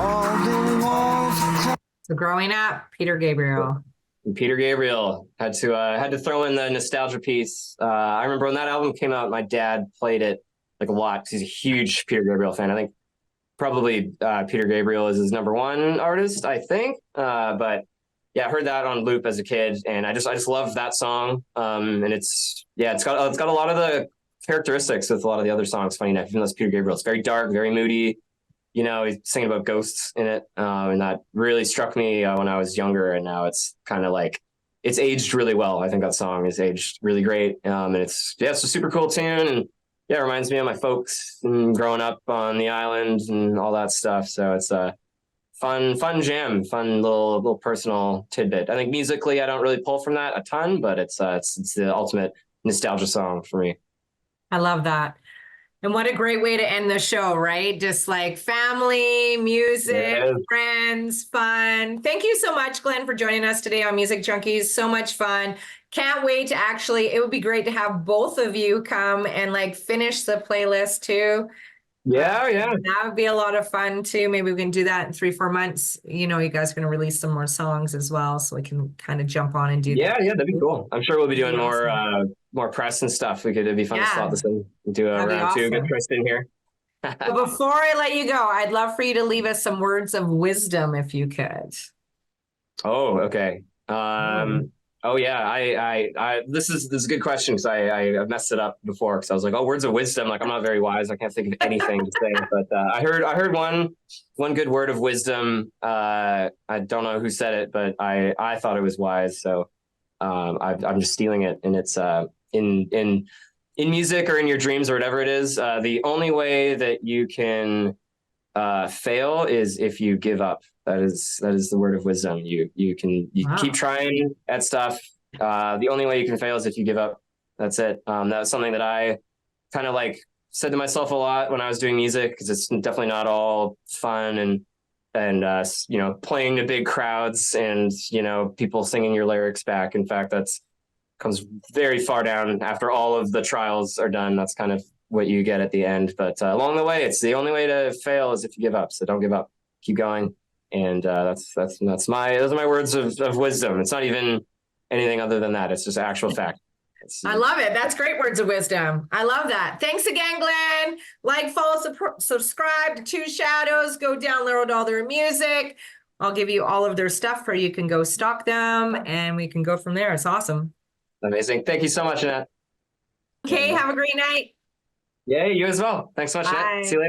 All the walls. So growing up, Peter Gabriel. Peter Gabriel had to throw in the nostalgia piece. I remember when that album came out, my dad played it like a lot because he's a huge Peter Gabriel fan. I think probably Peter Gabriel is his number one artist, I think. But yeah, I heard that on loop as a kid, and I just love that song. And it's got a lot of the characteristics with a lot of the other songs. Funny enough, even though it's Peter Gabriel, it's very dark, very moody. You know, he's singing about ghosts in it, and that really struck me when I was younger. And now it's kind of like it's aged really well. I think that song is aged really great, and it's a super cool tune, and yeah, it reminds me of my folks and growing up on the island and all that stuff. So it's a fun jam, fun little personal tidbit. I think musically, I don't really pull from that a ton, but it's the ultimate nostalgia song for me. I love that. And what a great way to end the show, right? Just like family, music, friends, fun. Thank you so much, Glenn, for joining us today on Music Junkies. So much fun. Can't wait to it would be great to have both of you come and like finish the playlist too. Yeah. That would be a lot of fun too. Maybe we can do that in 3-4 months. You know, you guys are going to release some more songs as well, so we can kind of jump on and do that. Yeah, that'd be cool. I'm sure we'll be doing more press and stuff. It'd be fun to slot this in, do a round two, get Tristan here. But before I let you go, I'd love for you to leave us some words of wisdom if you could. Oh, okay. Oh yeah, I this is a good question because I messed it up before because I was like, oh, words of wisdom. Like I'm not very wise. I can't think of anything to say. But I heard one good word of wisdom. I don't know who said it, but I thought it was wise. So I'm just stealing it, and it's in music or in your dreams or whatever it is. The only way that you can fail is if you give up. That is the word of wisdom. You keep trying at stuff. The only way you can fail is if you give up. That's it. That was something that I kind of like said to myself a lot when I was doing music, because it's definitely not all fun and you know, playing to big crowds and, you know, people singing your lyrics back. In fact, comes very far down after all of the trials are done. That's kind of what you get at the end. But along the way, it's the only way to fail is if you give up. So don't give up. Keep going. And those are my words of wisdom. It's not even anything other than that. It's just actual fact. I love it. That's great words of wisdom. I love that. Thanks again, Glenn. Like, follow, subscribe to Two Shadows. Go download all their music. I'll give you all of their stuff where you can go stalk them, and we can go from there. It's awesome. Amazing. Thank you so much, Annette. Okay, have a great night. Yeah, you as well. Thanks so much, Annette. See you later.